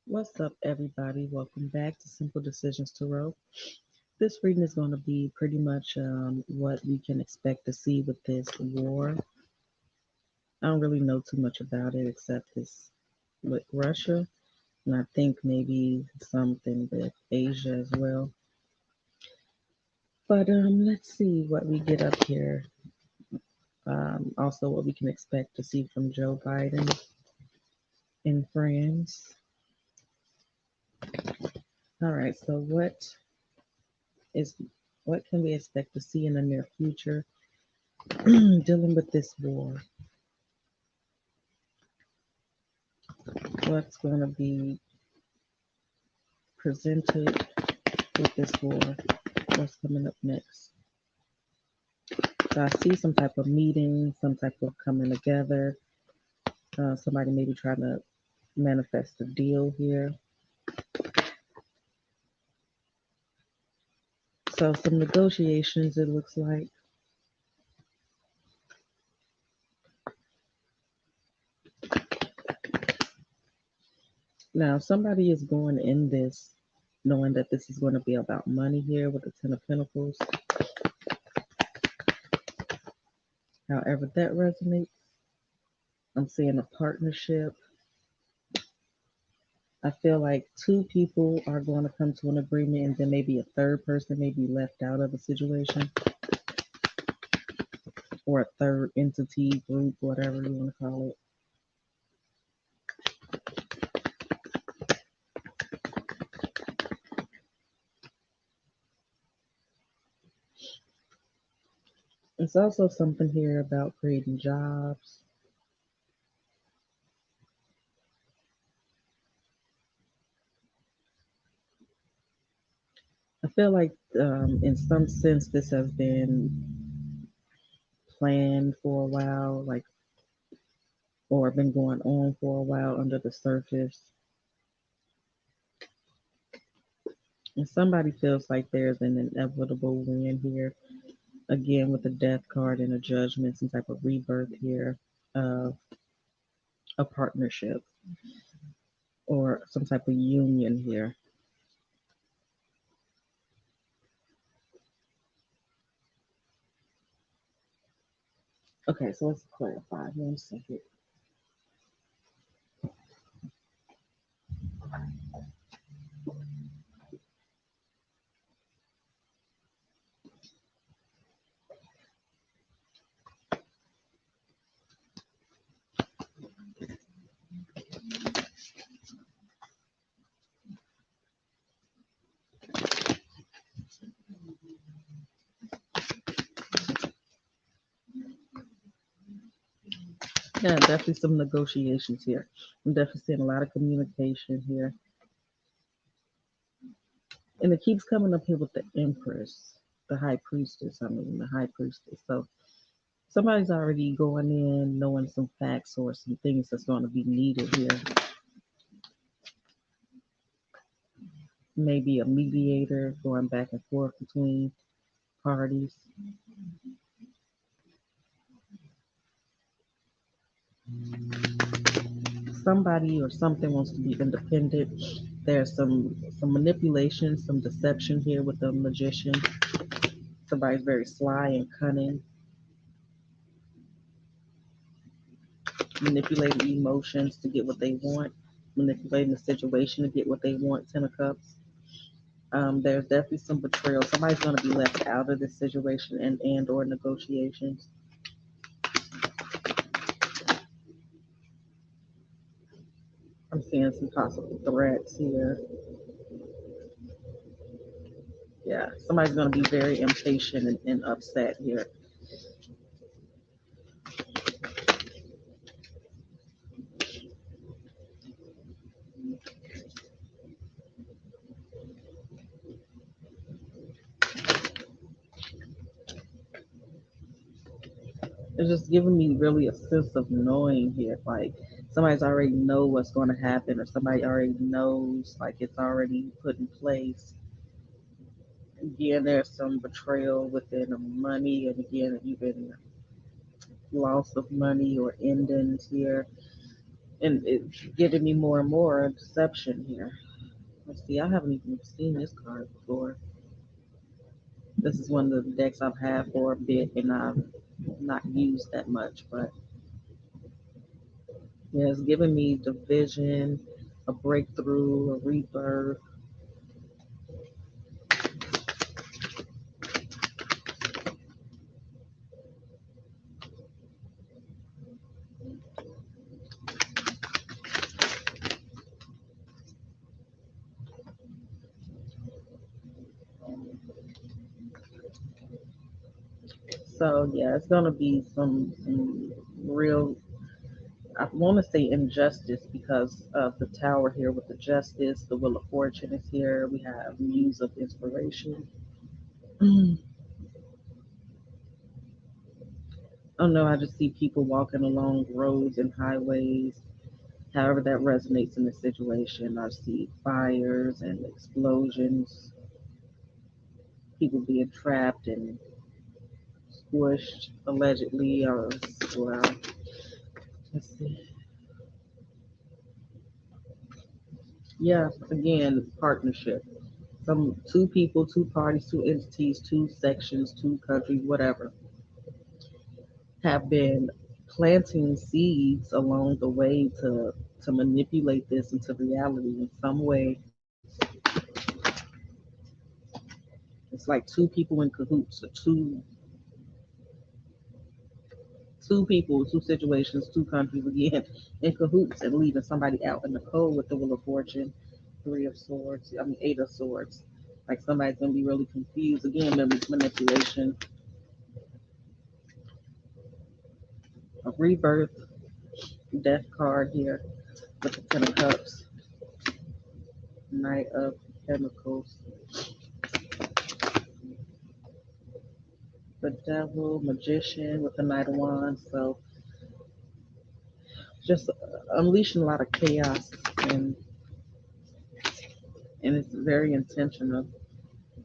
What's up, everybody? Welcome back to Simple Decisions Tarot. This reading is going to be pretty much what we can expect to see with this war. I don't really know too much about it except it's with Russia, and I think maybe something with Asia as well. But let's see what we get up here. Also, what we can expect to see from Joe Biden in France. All right, so is what can we expect to see in the near future dealing with this war? What's going to be presented with this war? What's coming up next? So I see some type of meeting, some type of coming together. Somebody maybe trying to manifest a deal here. So some negotiations, it looks like. Now, somebody is going in this knowing that this is going to be about money here with the Ten of Pentacles. However, that resonates. I'm seeing a partnership. I feel like two people are going to come to an agreement, and then maybe a third person may be left out of the situation, or a third entity, group, whatever you want to call it. It's also something here about creating jobs. I feel like, in some sense, this has been planned for a while, like, or been going on for a while under the surface. And somebody feels like there's an inevitable win here. Again, with the death card and a judgment, some type of rebirth here of a partnership or some type of union here. Okay, so let's clarify. 1 second. Yeah, definitely some negotiations here. I'm definitely seeing a lot of communication here. And it keeps coming up here with the Empress, the High Priestess. I mean, the High Priestess. So somebody's already going in knowing some facts or some things that's going to be needed here. Maybe a mediator going back and forth between parties. Somebody or something wants to be independent. There's some manipulation, some deception here with the magician. Somebody's very sly and cunning, manipulating emotions to get what they want, manipulating the situation to get what they want. Ten of Cups. There's definitely some betrayal. Somebody's going to be left out of this situation and or negotiations. I'm seeing some possible threats here. Yeah, somebody's going to be very impatient and upset here. It's just giving me really a sense of knowing here. Like somebody's already know what's going to happen, or somebody already knows, like it's already put in place. Again, there's some betrayal within the money, and again, even loss of money or endings here. And it's giving me more and more deception here. Let's see, I haven't even seen this card before. This is one of the decks I've had for a bit and I've not used that much, but yeah, it's giving me division, a breakthrough, a rebirth. So yeah, it's gonna be some real, I want to say injustice because of the tower here with the justice, the wheel of fortune is here. We have muse of inspiration. Oh no, I just see people walking along roads and highways. However, that resonates in the situation. I see fires and explosions, people being trapped and squished allegedly, or well, let's see. Yeah, again, partnership. Some two people, two parties, two entities, two sections, two countries, whatever, have been planting seeds along the way to manipulate this into reality in some way. It's like two people in cahoots, or two people, two situations, two countries again in cahoots and leaving somebody out in the cold with the wheel of fortune, three of swords, I mean eight of swords. Like somebody's gonna be really confused again. Manipulation, a rebirth, death card here with the ten of cups, knight of pentacles, the devil, magician with the knight of wands. So just unleashing a lot of chaos and and it's very intentional.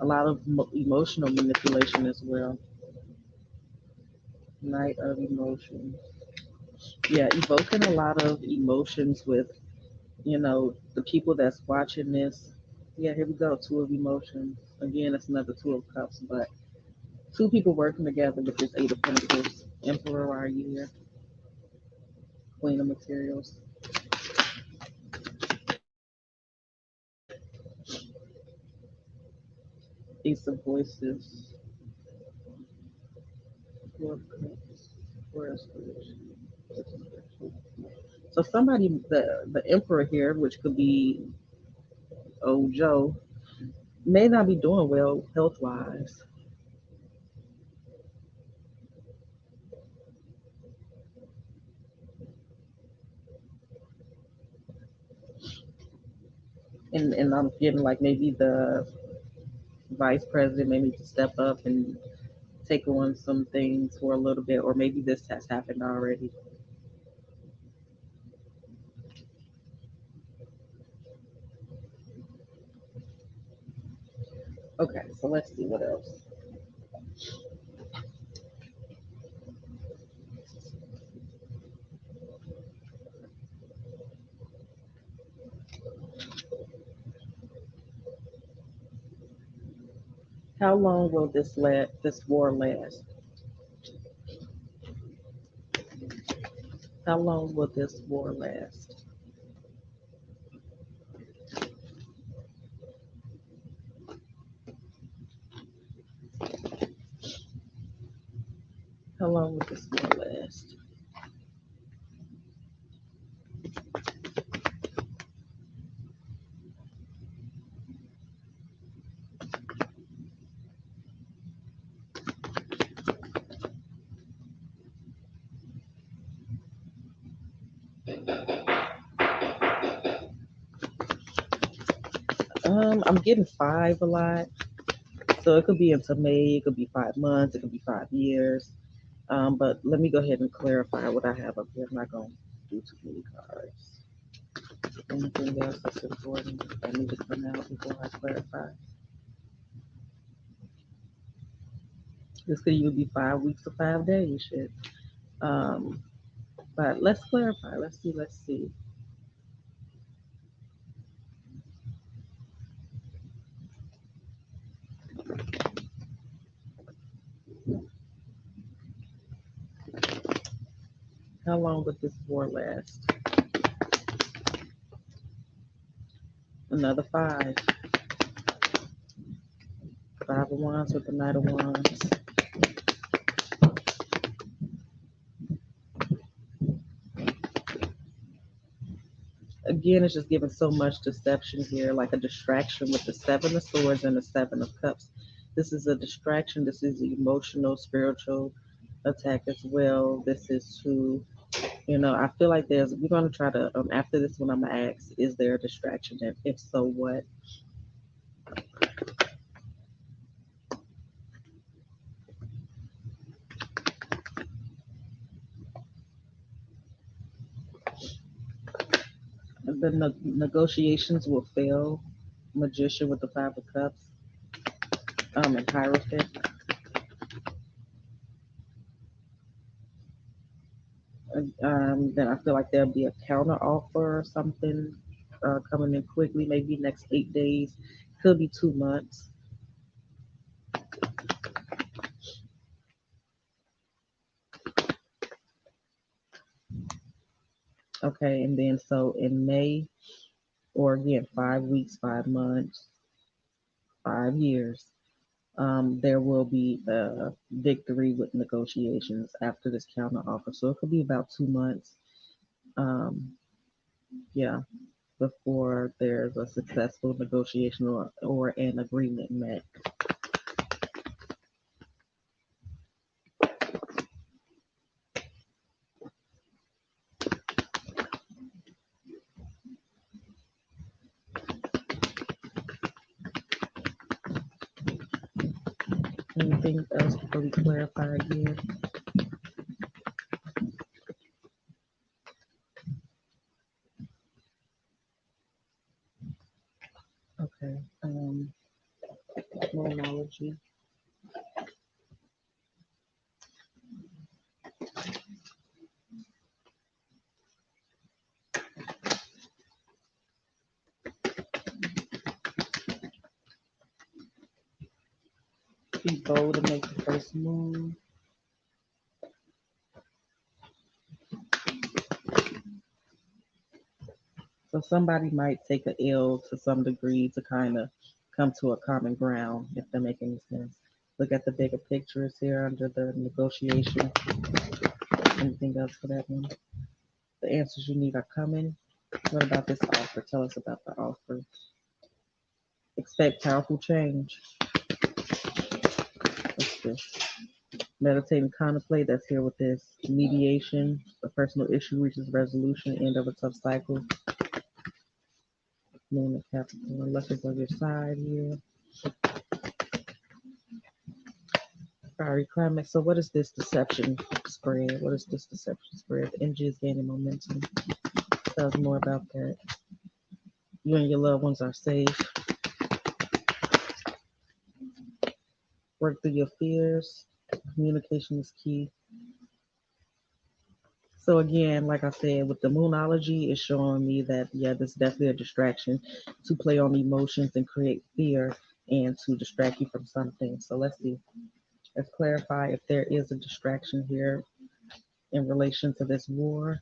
A lot of emotional manipulation as well. Night of emotions. Yeah, evoking a lot of emotions with, the people that's watching this. Yeah, here we go. Two of emotions. Again, it's another two of cups, but two people working together with this eight of pentacles. Emperor, are you here? Queen of materials. Ace of voices. Four of cups. Four of inspiration. So somebody, the emperor here, which could be old Joe, may not be doing well health wise. And I'm feeling like maybe the vice president may need to step up and take on some things for a little bit, or maybe this has happened already. Okay, so let's see what else. How long will this war last? How long will this war last? How long will this war last? I'm getting five a lot, so it could be until May. It could be 5 months. It could be 5 years. But let me go ahead and clarify what I have up here. I'm not gonna do too many cards. Anything else that's important I need to come out before I clarify? This could even be 5 weeks or 5 days. Shit. Um, But let's clarify. Let's see. Let's see. How long would this war last? Another five. Five of Wands with the Knight of Wands. Again, it's just giving so much deception here, like a distraction with the Seven of Swords and the Seven of Cups. This is a distraction. This is emotional, spiritual attack as well. This is to, I feel like we're going to try to, after this one, I'm going to ask, is there a distraction? And if so, what? The negotiations will fail. Magician with the Five of Cups, and Hierophant. Then I feel like there'll be a counter offer or something coming in quickly, maybe next 8 days, could be 2 months. Okay, and then so in May, or again, 5 weeks, 5 months, 5 years, there will be a victory with negotiations after this counter offer. So it could be about 2 months. Um, yeah, before there's a successful negotiation or an agreement met. Anything else before we clarify again? Okay. Monology. Be bold to make the first move. So somebody might take a L to some degree to kind of come to a common ground, if that makes any sense. Look at the bigger pictures here under the negotiation. Anything else for that one? The answers you need are coming. What about this offer? Tell us about the offer. Expect powerful change. What's this? Meditate and contemplate. That's here with this. Mediation. A personal issue reaches resolution. End of a tough cycle. Moon and Capricorn. Luck is on your side here. Fiery climax. So what is this deception spread? What is this deception spread? The energy is gaining momentum. Tell us more about that. You and your loved ones are safe. Work through your fears. Communication is key. So again, like I said, with the moonology, it's showing me that this is definitely a distraction to play on emotions and create fear and to distract you from something. So let's see. Let's clarify if there is a distraction here in relation to this war.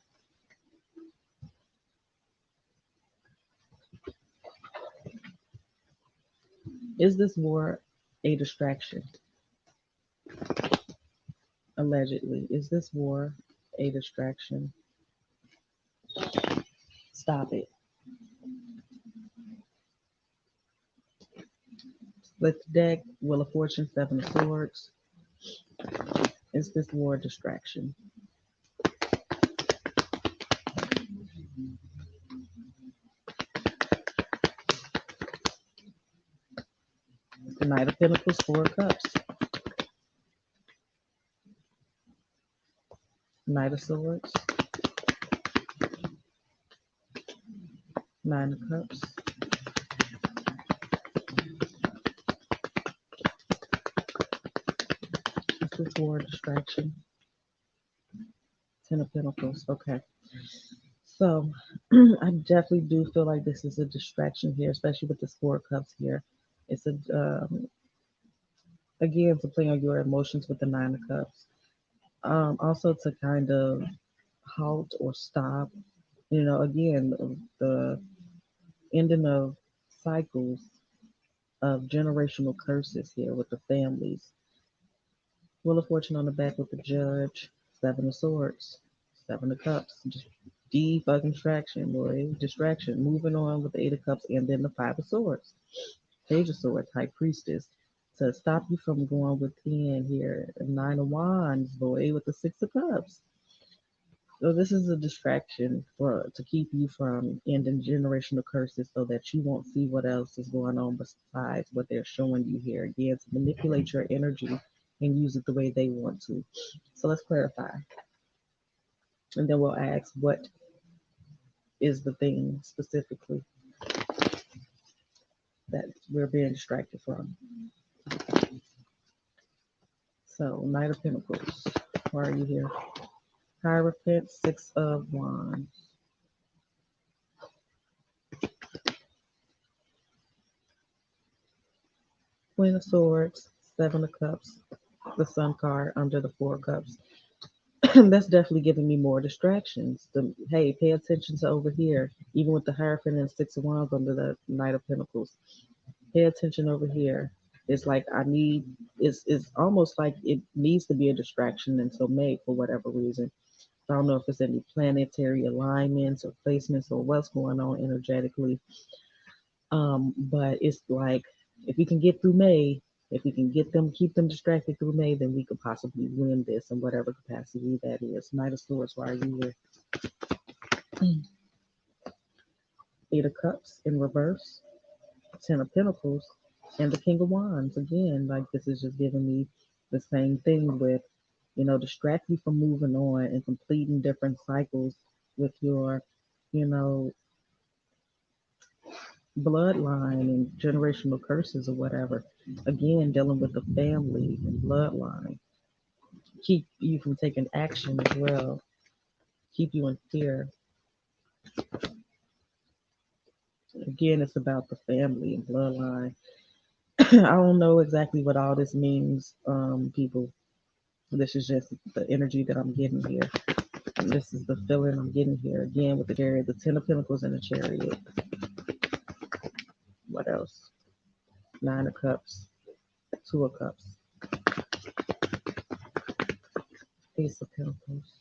Is this war a distraction? Allegedly. Is this war a distraction? Stop it. Split the deck. Wheel of Fortune, Seven of Swords. Is this war a distraction? The Knight of Pentacles, Four of Cups. Knight of Swords. Nine of Cups. Is this war a distraction? Ten of Pentacles. Okay. So I definitely do feel like this is a distraction here, especially with this Four of Cups here. It's a again to play on your emotions with the Nine of Cups. Also to kind of halt or stop. Again, the ending of cycles of generational curses here with the families. Wheel of Fortune on the back with the Judge, Seven of Swords, Seven of Cups. Just fucking distraction, boy. Distraction. Moving on with the Eight of Cups and then the Five of Swords. Page of Swords, High Priestess. To stop you from going within here. Nine of Wands, boy, with the Six of Cups. So this is a distraction for to keep you from ending generational curses so that you won't see what else is going on besides what they're showing you here. Again, to manipulate your energy and use it the way they want to. So let's clarify. And then we'll ask what is the thing specifically that we're being distracted from. So Knight of Pentacles. Why are you here? Hierophant, Six of Wands. Queen of Swords, Seven of Cups, the Sun card under the Four of Cups. That's definitely giving me more distractions. Hey, pay attention to over here, even with the Hierophant and Six of Wands under the Knight of Pentacles. Pay attention over here. It's like it's almost like it needs to be a distraction until May for whatever reason. I don't know if it's any planetary alignments or placements or what's going on energetically. But it's like if we can get through May, if we can keep them distracted through May, then we could possibly win this in whatever capacity that is. Knight of Swords, why are you with Eight of Cups in reverse, Ten of Pentacles, and the King of Wands. Again, like this is just giving me the same thing with, distract you from moving on and completing different cycles with your, you know, bloodline and generational curses or whatever. Again, dealing with the family and bloodline. Keep you from taking action as well. Keep you in fear. Again, it's about the family and bloodline. I don't know exactly what all this means, people. This is just the energy that I'm getting here. And this is the feeling I'm getting here. Again, with the chariot, the Ten of Pentacles and the Chariot. What else? Nine of Cups, Two of Cups, Ace of Pentacles,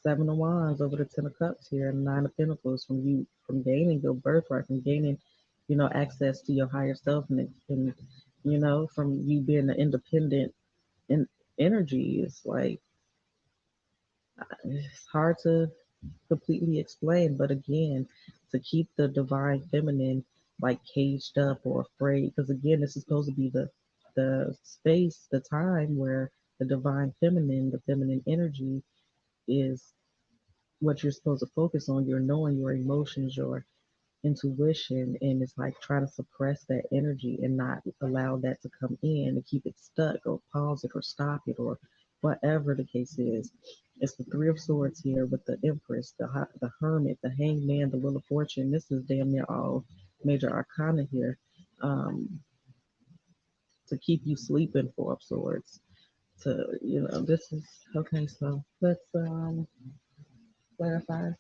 Seven of Wands over the Ten of Cups here, and Nine of Pentacles from gaining your birthright, from gaining, access to your higher self, and from you being an independent in energy. It's like it's hard to completely explain, but again, to keep the divine feminine like caged up or afraid, because again, this is supposed to be the space, the time where the divine feminine, the feminine energy is what you're supposed to focus on. You're knowing your emotions, your intuition, and it's like trying to suppress that energy and not allow that to come in and keep it stuck or pause it or stop it or whatever the case is. It's the Three of Swords here with the Empress, the Hermit, the Hangman, the Wheel of Fortune. This is damn near all major arcana here, to keep you sleeping. Four of Swords. This is okay. So let's clarify.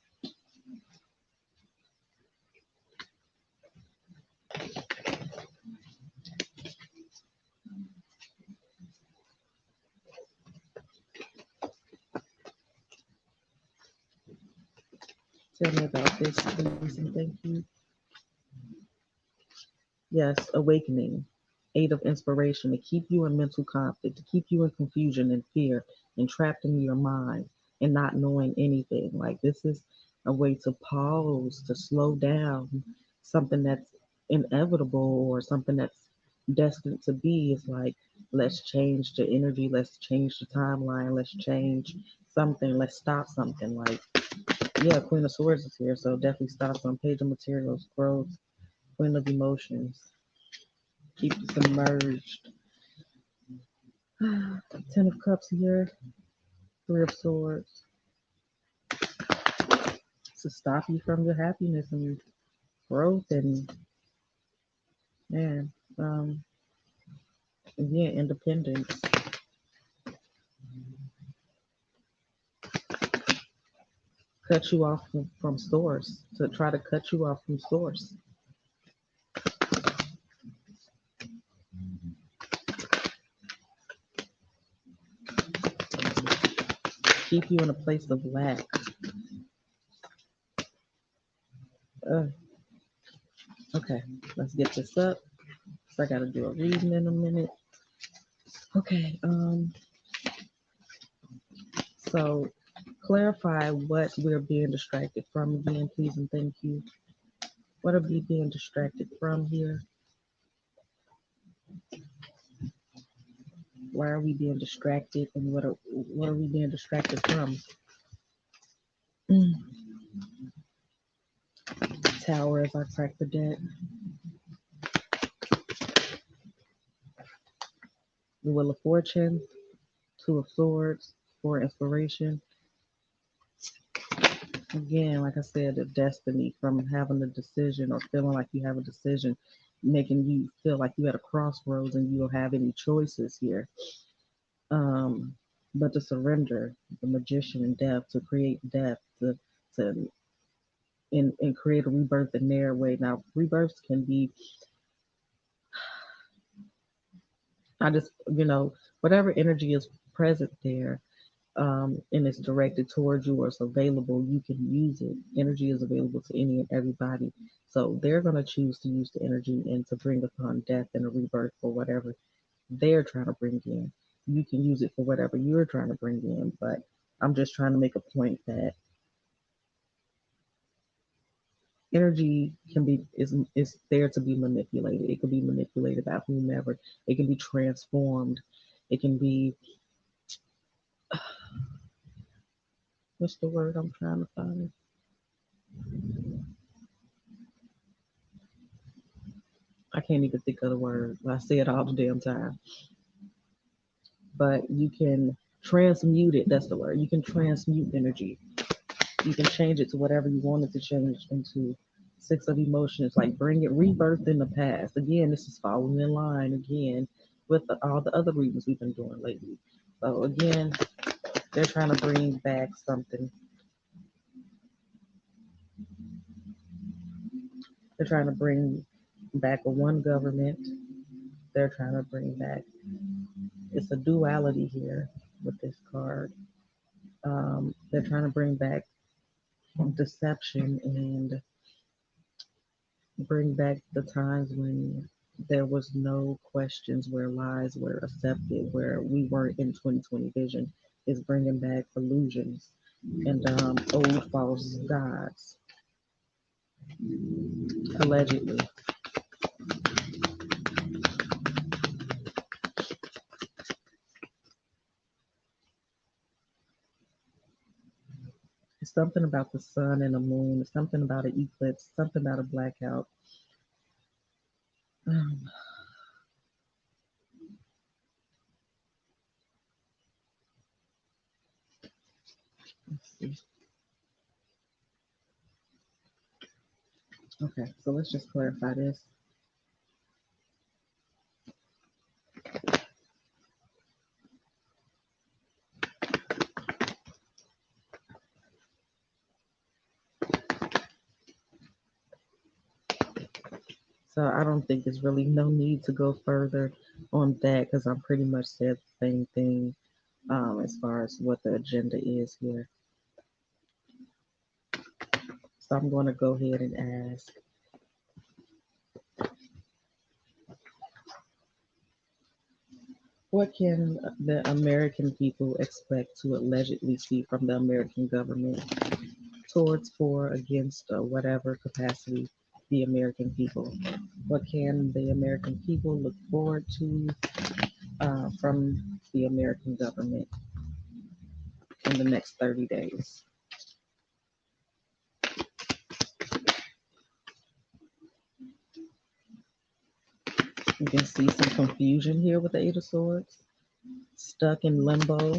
Tell me about this, please, and thank you. Yes, awakening. Eight of inspiration to keep you in mental conflict, to keep you in confusion and fear and trapped in your mind and not knowing anything. Like this is a way to pause, to slow down something that's inevitable or something that's destined to be. It's like, let's change the energy, let's change the timeline, let's change something, let's stop something. Like, yeah, Queen of Swords is here, so definitely stop some. Page of materials, growth, Queen of emotions. Keep submerged. Ten of Cups here, Three of Swords. To stop you from your happiness and growth and, man, yeah, independence. Cut you off from source, to try to cut you off from source. Keep you in a place of lack. Uh, okay, let's get this up. So I got to do a reading in a minute. Okay, so clarify what we're being distracted from again, please and thank you. What are we being distracted from here? Why are we being distracted, and what are we being distracted from? Tower as I crack the deck. The Wheel of Fortune, Two of Swords for inspiration. Again, like I said, the destiny from having a decision or feeling like you have a decision, making you feel like you're at a crossroads and you don't have any choices here. But to surrender, the magician in death, to create death, to and create a rebirth in their way. Now, rebirths can be, I just, whatever energy is present there, and it's directed towards you or it's available, you can use it. Energy is available to any and everybody. So they're going to choose to use the energy and to bring upon death and a rebirth for whatever they're trying to bring in. You can use it for whatever you're trying to bring in. But I'm just trying to make a point that energy is there to be manipulated. It can be manipulated by whomever. It can be transformed. It can be, what's the word I'm trying to find? I can't even think of the word. I say it all the damn time. But you can transmute it. That's the word. You can transmute energy. You can change it to whatever you want it to change into. Six of Emotions, like bring it rebirth in the past. Again, this is following in line again with all the other readings we've been doing lately. So again, they're trying to bring back something. They're trying to bring back a one government. They're trying to bring back, it's a duality here with this card. They're trying to bring back deception and bring back the times when there was no questions, where lies were accepted, where we weren't in 2020 vision. Is bringing back illusions and old false gods, allegedly. It's something about the sun and the moon. It's something about an eclipse. Something about a blackout. Um, let's see. Okay, so let's just clarify this. So I don't think there's really no need to go further on that because I'm pretty much said the same thing as far as what the agenda is here. So I'm going to go ahead and ask, what can the American people expect to allegedly see from the American government towards, for, against, whatever capacity the American people? What can the American people look forward to from the American government in the next 30 days? You can see some confusion here with the Eight of Swords. stuck in limbo,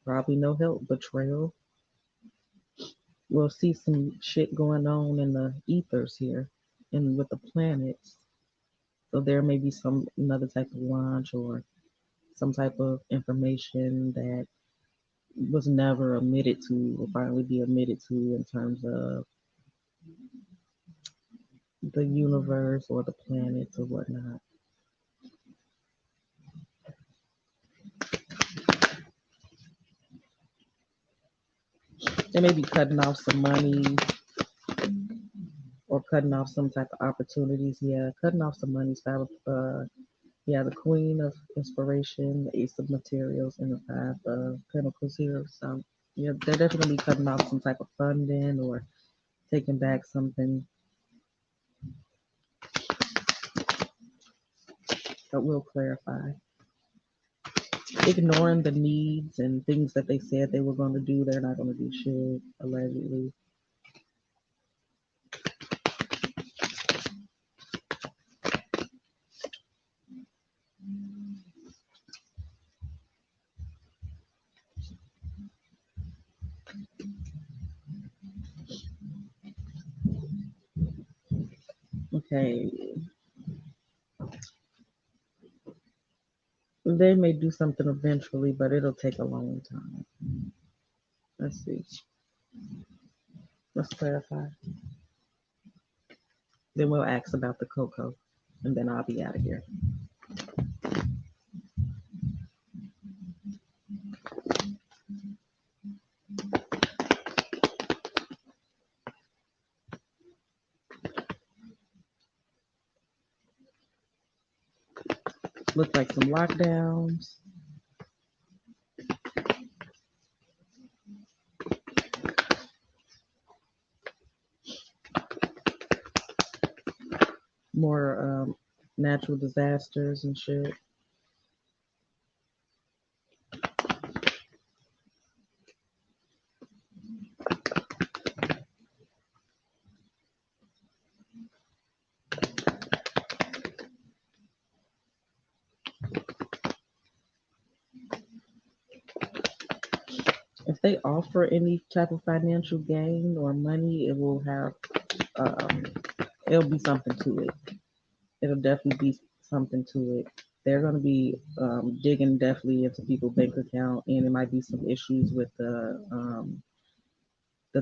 probably no help, betrayal. We'll see some shit going on in the ethers here and with the planets. So there may be some another type of launch or some type of information that was never admitted to will finally be admitted to in terms of the universe or the planets or whatnot. They may be cutting off some money or cutting off some type of opportunities. Yeah, cutting off some money. Yeah, the Queen of Inspiration, the Ace of Materials, and the Five of Pentacles here. So yeah, they're definitely cutting off some type of funding or taking back something that will clarify. Ignoring the needs and things that they said they were going to do, they're not going to do shit, allegedly. Okay, they may do something eventually, but it'll take a long time. Let's see. Let's clarify. Then we'll ask about the cocoa, and then I'll be out of here. Looks like some lockdowns. More natural disasters and shit. If they offer any type of financial gain or money, it will have um, it'll be something to it. It'll definitely be something to it. They're going to be digging definitely into people's bank account, and it might be some issues with the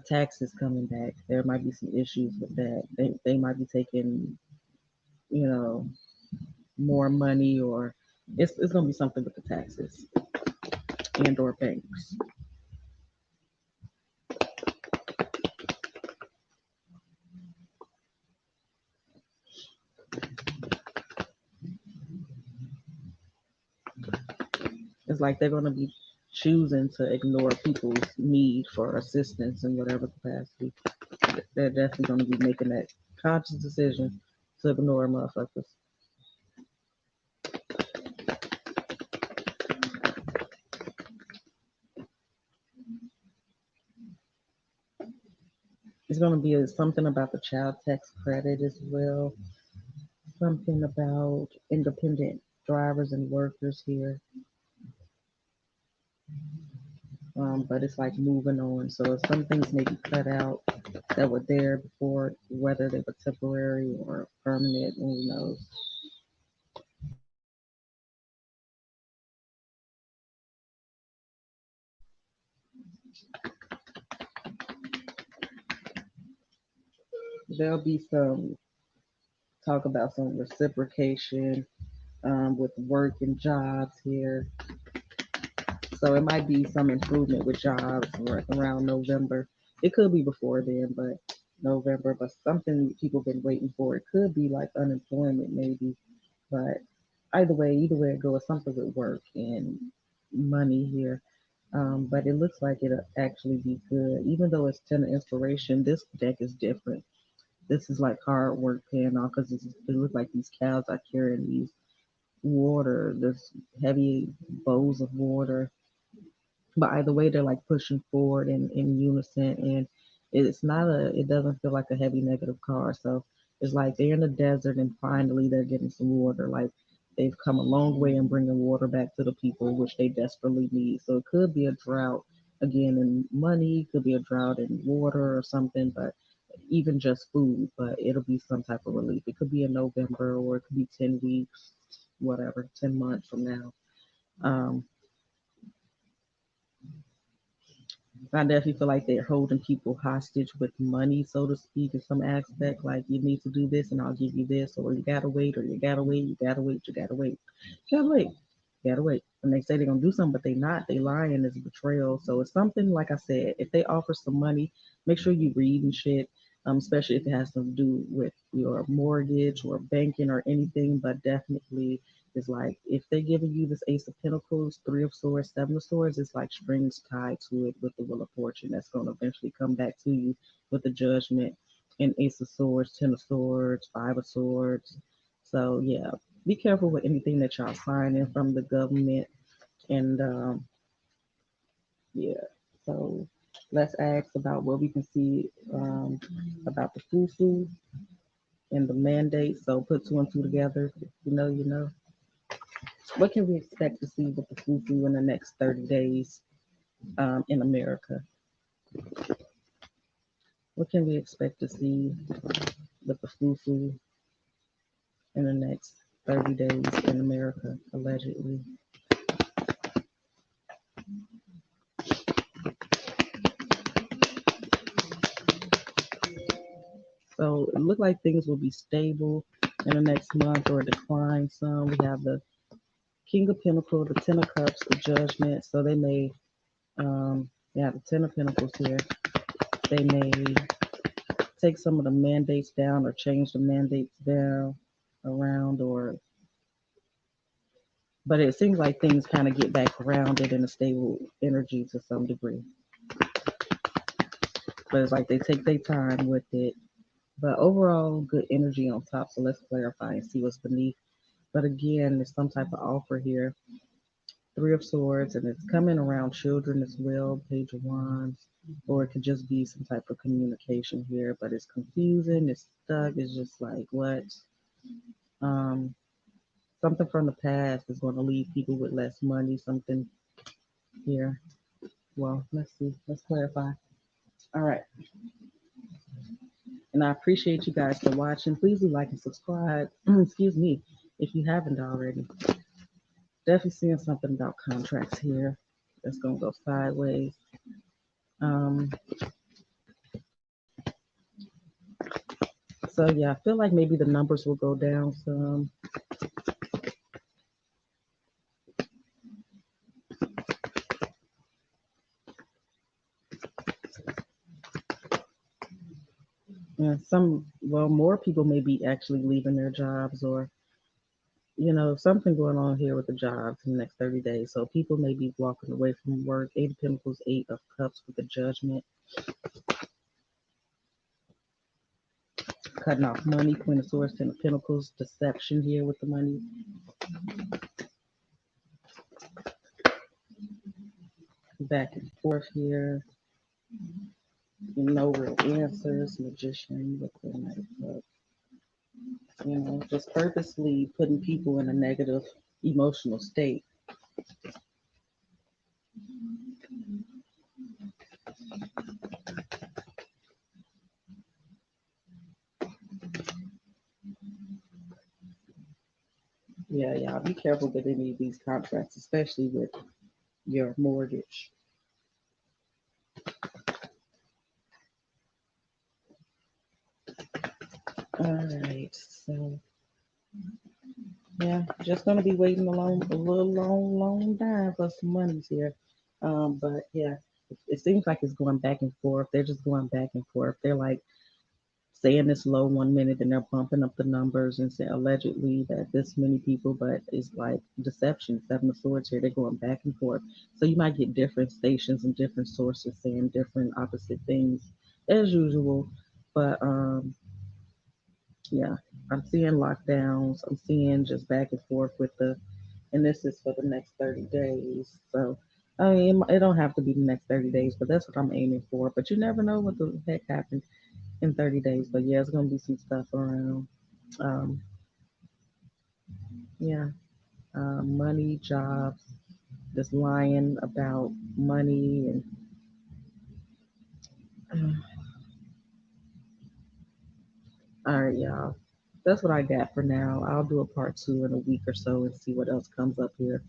taxes coming back. There might be some issues with that. They might be taking, you know, more money, or it's going to be something with the taxes and or banks. It's like they're going to be choosing to ignore people's need for assistance in whatever capacity. They're definitely going to be making that conscious decision to ignore motherfuckers. It's going to be something about the child tax credit as well. Something about independent drivers and workers here. But it's like moving on. So some things may be cut out that were there before, whether they were temporary or permanent, who knows. There'll be some talk about some reciprocation with work and jobs here. So it might be some improvement with jobs around November. It could be before then, but November, but something people been waiting for. It could be like unemployment maybe, but either way it goes, something with work and money here. But it looks like it'll actually be good. Even though it's 10 of inspiration, this deck is different. This is like hard work paying off because it looks like these cows are carrying these water, this heavy bowls of water. But either way, they're like pushing forward in unison, and it doesn't feel like a heavy negative car. So it's like they're in the desert, and finally they're getting some water. Like they've come a long way in bringing water back to the people, which they desperately need. So it could be a drought again in money, could be a drought in water or something, but even just food, but it'll be some type of relief. It could be in November or it could be 10 weeks, whatever, 10 months from now. Um, I definitely feel like they're holding people hostage with money, so to speak, in some aspect. Like you need to do this, and I'll give you this, or you gotta wait, or you gotta wait, you gotta wait, you gotta wait, you gotta wait, you gotta wait. And they say they're gonna do something, but they not. They lying is betrayal. So it's something like I said. If they offer some money, make sure you read and shit. Especially if it has to do with your mortgage or banking or anything, but definitely it's like if they're giving you this Ace of Pentacles, Three of Swords, Seven of Swords, it's like strings tied to it with the Wheel of Fortune that's going to eventually come back to you with the Judgment and Ace of Swords, Ten of Swords, Five of Swords. So yeah, be careful with anything that y'all signing from the government. And yeah, so let's ask about what we can see about the fufu and the mandate. So put two and two together. If you know, you know. What can we expect to see with the fufu in the next 30 days in America? What can we expect to see with the fufu in the next 30 days in America, allegedly? So it looked like things will be stable in the next month or decline some. We have the King of Pentacles, the Ten of Cups, the Judgment. So they may, yeah, the Ten of Pentacles here. They may take some of the mandates down or change the mandates down around, or but it seems like things kind of get back grounded in a stable energy to some degree. But it's like they take their time with it. But overall, good energy on top. So let's clarify and see what's beneath. But again, there's some type of offer here. Three of Swords, and it's coming around children as well. Page of Wands, or it could just be some type of communication here. But it's confusing. It's stuck. It's just like what? Um, Something from the past is going to leave people with less money. Something here. Well, let's see. Let's clarify. All right. And I appreciate you guys for watching. Please do like and subscribe. Excuse me, if you haven't already. Definitely seeing something about contracts here that's going to go sideways. Um, so, yeah, I feel like maybe the numbers will go down some. And well, more people may be actually leaving their jobs, or something going on here with the jobs in the next 30 days. So people may be walking away from work. Eight of Pentacles, Eight of Cups with the Judgment. Cutting off money, Queen of Swords, Ten of Pentacles, deception here with the money. Back and forth here. No real answers. Magician with the Knight of Cups. Just purposely putting people in a negative emotional state. Yeah, y'all be careful with any of these contracts, especially with your mortgage. All right, so yeah, just gonna be waiting a little long time for some monies here. But yeah, it seems like it's going back and forth. They're just going back and forth. They're like saying this low 1 minute and they're bumping up the numbers and say allegedly that this many people, but it's like deception. Seven of Swords here. They're going back and forth. So you might get different stations and different sources saying different opposite things as usual. But yeah, I'm seeing lockdowns. I'm seeing just back and forth with and this is for the next 30 days. So, I mean, it don't have to be the next 30 days, but that's what I'm aiming for. But you never know what the heck happened in 30 days. But yeah, it's going to be some stuff around. Um, yeah. money, jobs, just lying about money and all right, y'all. That's what I got for now. I'll do a part two in a week or so and see what else comes up here.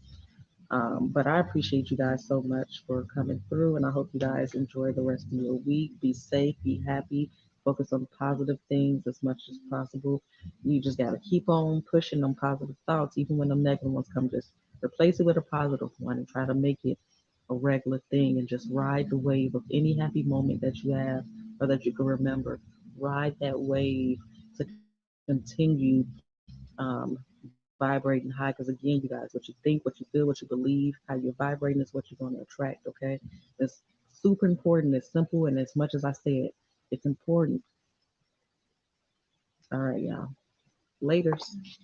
But I appreciate you guys so much for coming through, and I hope you guys enjoy the rest of your week. Be safe, be happy, focus on positive things as much as possible. You just got to keep on pushing them positive thoughts, even when them negative ones come. Just replace it with a positive one and try to make it a regular thing and just ride the wave of any happy moment that you have or that you can remember. Ride that wave to continue vibrating high. Because again, you guys, what you think, what you feel, what you believe, how you're vibrating is what you're going to attract. Okay, it's super important. It's simple, and as much as I said, it's important. All right, y'all. Laters.